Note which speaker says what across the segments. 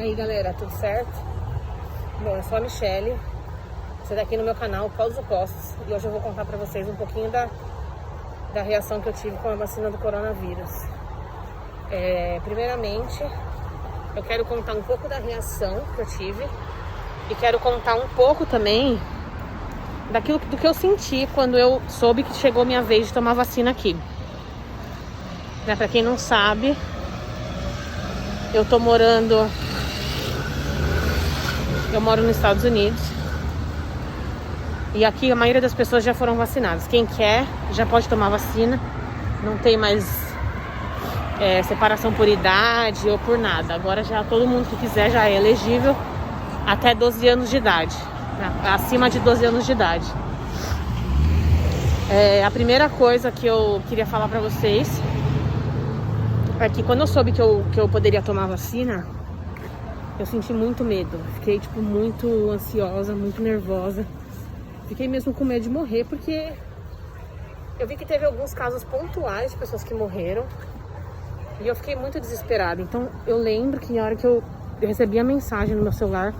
Speaker 1: aí galera, tudo certo? Bom, eu sou a Michelle, você tá aqui no meu canal Polos Opostos e hoje eu vou contar pra vocês um pouquinho da reação que eu tive com a vacina do coronavírus. Primeiramente, eu quero contar um pouco da reação que eu tive e quero contar um pouco também do que eu senti quando eu soube que chegou minha vez de tomar vacina aqui. Pra quem não sabe, eu moro nos Estados Unidos e aqui a maioria das pessoas já foram vacinadas. Quem quer já pode tomar vacina, não tem mais separação por idade ou por nada. Agora já todo mundo que quiser já é elegível até 12 anos de idade, acima de 12 anos de idade. A primeira coisa que eu queria falar pra vocês é que quando eu soube que eu poderia tomar vacina, eu senti muito medo. Fiquei, muito ansiosa, muito nervosa. Fiquei mesmo com medo de morrer, porque eu vi que teve alguns casos pontuais de pessoas que morreram. E eu fiquei muito desesperada. Então, eu lembro que na hora que eu recebi a mensagem no meu celular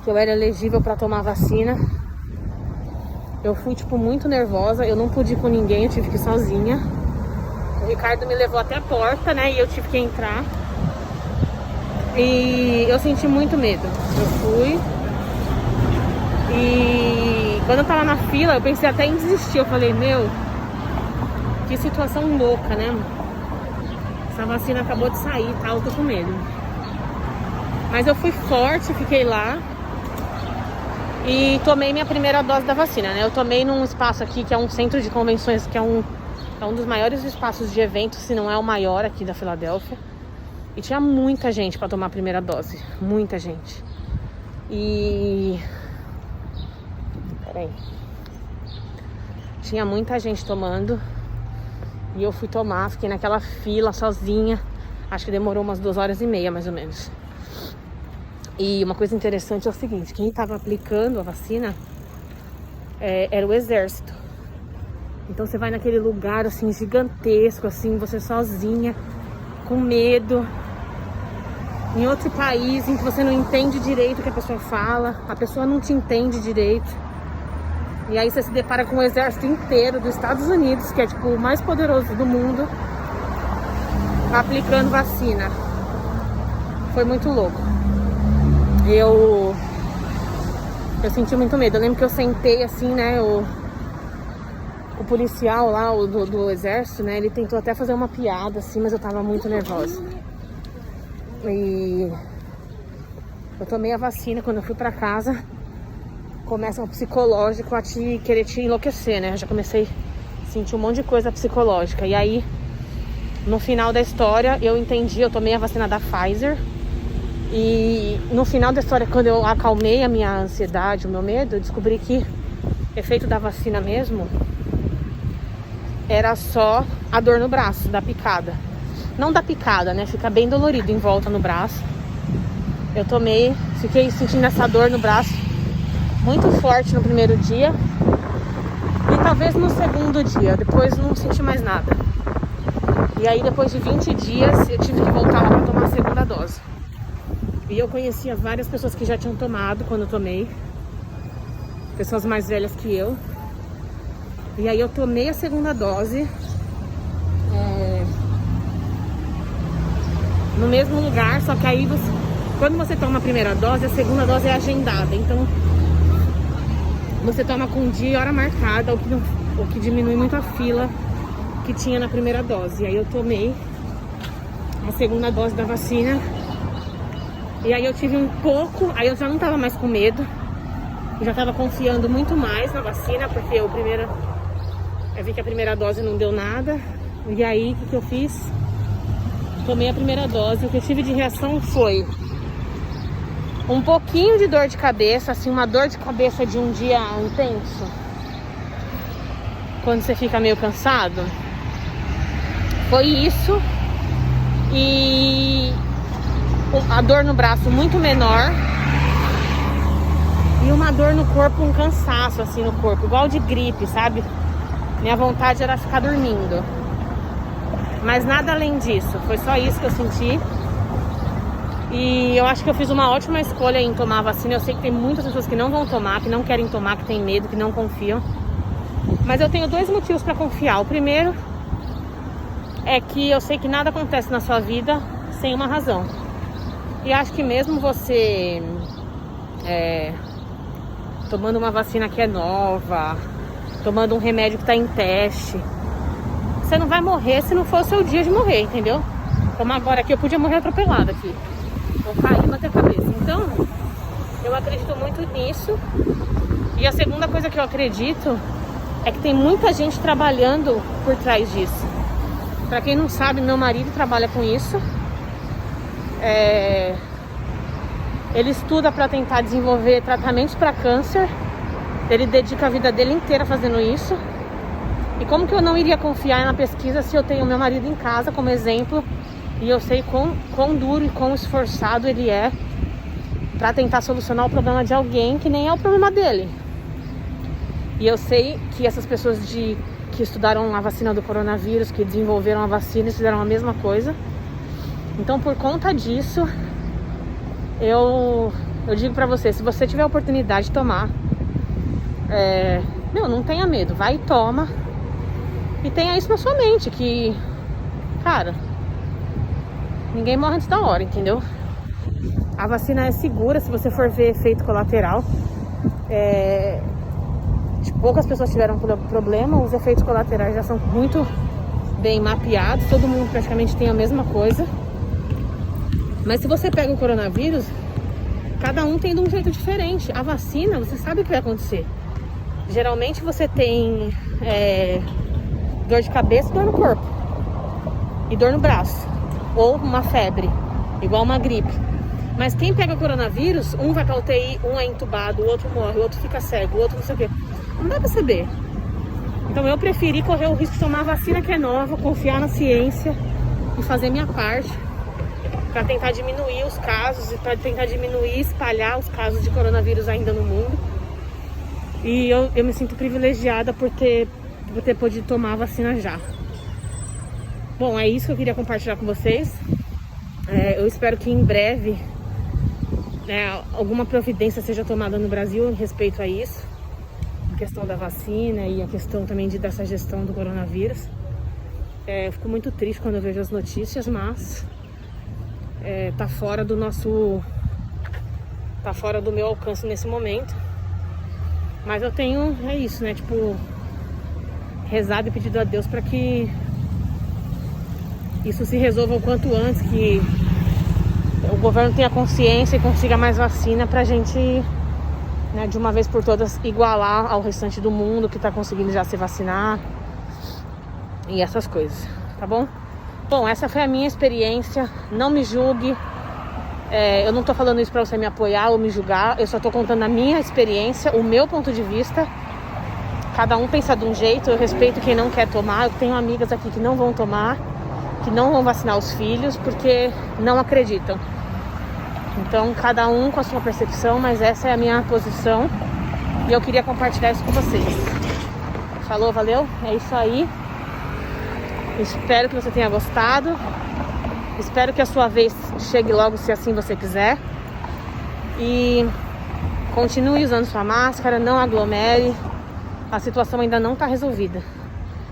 Speaker 1: que eu era elegível para tomar vacina, eu fui, muito nervosa. Eu não pude ir com ninguém, eu tive que ir sozinha. O Ricardo me levou até a porta, né? E eu tive que entrar. E eu senti muito medo. Eu fui. E quando eu tava na fila, eu pensei até em desistir. Eu falei, meu, que situação louca, né? Essa vacina acabou de sair e tal, eu tô com medo. Mas eu fui forte, fiquei lá. E tomei minha primeira dose da vacina, né? Eu tomei num espaço aqui que é um centro de convenções, que é um dos maiores espaços de eventos, se não é o maior aqui da Filadélfia. E tinha muita gente para tomar a primeira dose. Muita gente. Peraí. Tinha muita gente tomando. E eu fui tomar, fiquei naquela fila sozinha. Acho que demorou umas 2h30, mais ou menos. E uma coisa interessante é o seguinte: quem estava aplicando a vacina era o exército. Então você vai naquele lugar assim gigantesco, assim, você sozinha, com medo, em outro país em que você não entende direito o que a pessoa fala, a pessoa não te entende direito. E aí você se depara com o exército inteiro dos Estados Unidos, que é o mais poderoso do mundo, aplicando vacina. Foi muito louco. Eu senti muito medo. Eu lembro que eu sentei assim, né? O policial lá, do exército, né? Ele tentou até fazer uma piada assim, mas eu tava muito nervosa. E eu tomei a vacina. Quando eu fui pra casa, começa um psicológico a querer te enlouquecer, né? Eu já comecei a sentir um monte de coisa psicológica. E aí, no final da história, eu entendi. Eu tomei a vacina da Pfizer. E no final da história, quando eu acalmei a minha ansiedade, o meu medo, eu descobri que o efeito da vacina mesmo era só a dor no braço, da picada. Não da picada, né? Fica bem dolorido em volta no braço. Eu tomei, fiquei sentindo essa dor no braço muito forte no primeiro dia. E talvez no segundo dia. Depois não senti mais nada. E aí depois de 20 dias eu tive que voltar lá para tomar a segunda dose. E eu conhecia várias pessoas que já tinham tomado quando eu tomei. Pessoas mais velhas que eu. E aí eu tomei a segunda dose no mesmo lugar, só que aí quando você toma a primeira dose, a segunda dose é agendada. Então você toma com dia e hora marcada, o que diminui muito a fila que tinha na primeira dose. E aí eu tomei a segunda dose da vacina. E aí eu tive um pouco, aí eu já não tava mais com medo. Eu já tava confiando muito mais na vacina, porque eu vi que a primeira dose não deu nada. E aí, o que eu fiz? Tomei a primeira dose. O que eu tive de reação foi um pouquinho de dor de cabeça, assim, uma dor de cabeça de um dia intenso. Quando você fica meio cansado. Foi isso. E a dor no braço muito menor. E uma dor no corpo, um cansaço assim no corpo, igual de gripe, sabe? Minha vontade era ficar dormindo. Mas nada além disso, foi só isso que eu senti. E eu acho que eu fiz uma ótima escolha em tomar a vacina. Eu sei que tem muitas pessoas que não vão tomar, que não querem tomar, que têm medo, que não confiam. Mas eu tenho 2 motivos para confiar. O primeiro é que eu sei que nada acontece na sua vida sem uma razão. E acho que mesmo você tomando uma vacina que é nova, tomando um remédio que está em teste, você não vai morrer se não for o seu dia de morrer, entendeu? Como agora aqui, eu podia morrer atropelada aqui, ou cair e bater a cabeça. Então, eu acredito muito nisso. E a segunda coisa que eu acredito é que tem muita gente trabalhando por trás disso. Pra quem não sabe, meu marido trabalha com isso. Ele estuda para tentar desenvolver tratamentos para câncer. Ele dedica a vida dele inteira fazendo isso. E como que eu não iria confiar na pesquisa se eu tenho meu marido em casa como exemplo e eu sei quão duro e quão esforçado ele é para tentar solucionar o problema de alguém que nem é o problema dele. E eu sei que essas pessoas que estudaram a vacina do coronavírus, que desenvolveram a vacina, fizeram a mesma coisa. Então, por conta disso, eu digo pra você, se você tiver a oportunidade de tomar, não tenha medo, vai e toma. E tenha isso na sua mente, que, cara, ninguém morre antes da hora, entendeu? A vacina é segura, se você for ver efeito colateral. Poucas pessoas tiveram problema, os efeitos colaterais já são muito bem mapeados, todo mundo praticamente tem a mesma coisa. Mas se você pega o coronavírus, cada um tem de um jeito diferente. A vacina, você sabe o que vai acontecer. Geralmente você tem dor de cabeça e dor no corpo. E dor no braço. Ou uma febre, igual uma gripe. Mas quem pega o coronavírus, um vai pra UTI, um é entubado, o outro morre, o outro fica cego, o outro não sei o quê. Não dá pra saber. Então eu preferi correr o risco de tomar a vacina que é nova, confiar na ciência e fazer minha parte para tentar diminuir os casos e para tentar diminuir e espalhar os casos de coronavírus ainda no mundo. E eu me sinto privilegiada por ter podido tomar a vacina já. Bom, é isso que eu queria compartilhar com vocês. Eu espero que em breve alguma providência seja tomada no Brasil em respeito a isso. A questão da vacina e a questão também dessa gestão do coronavírus. Eu fico muito triste quando eu vejo as notícias, mas tá fora do meu alcance nesse momento. Mas eu tenho, isso, né, tipo, rezado e pedido a Deus para que isso se resolva o quanto antes, que o governo tenha consciência e consiga mais vacina pra gente, né, de uma vez por todas igualar ao restante do mundo que tá conseguindo já se vacinar e essas coisas, tá bom? Bom, essa foi a minha experiência, não me julgue, eu não tô falando isso pra você me apoiar ou me julgar, eu só tô contando a minha experiência, o meu ponto de vista. Cada um pensa de um jeito, eu respeito quem não quer tomar, eu tenho amigas aqui que não vão tomar, que não vão vacinar os filhos porque não acreditam. Então, cada um com a sua percepção, mas essa é a minha posição e eu queria compartilhar isso com vocês. Falou, valeu? É isso aí. Espero que você tenha gostado. Espero que a sua vez chegue logo, se assim você quiser. E continue usando sua máscara, não aglomere. A situação ainda não está resolvida.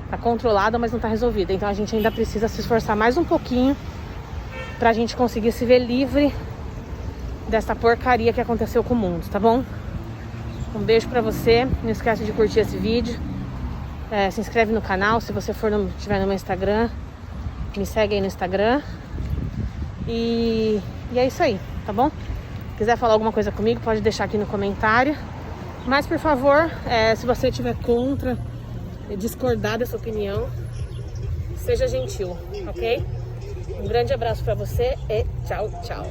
Speaker 1: Está controlada, mas não está resolvida. Então a gente ainda precisa se esforçar mais um pouquinho para a gente conseguir se ver livre dessa porcaria que aconteceu com o mundo, tá bom? Um beijo pra você. Não esquece de curtir esse vídeo. Se inscreve no canal. Se você estiver no meu Instagram, me segue aí no Instagram. E é isso aí, tá bom? Se quiser falar alguma coisa comigo, pode deixar aqui no comentário. Mas, por favor, se você estiver contra, discordar dessa opinião, seja gentil, ok? Um grande abraço pra você e tchau, tchau.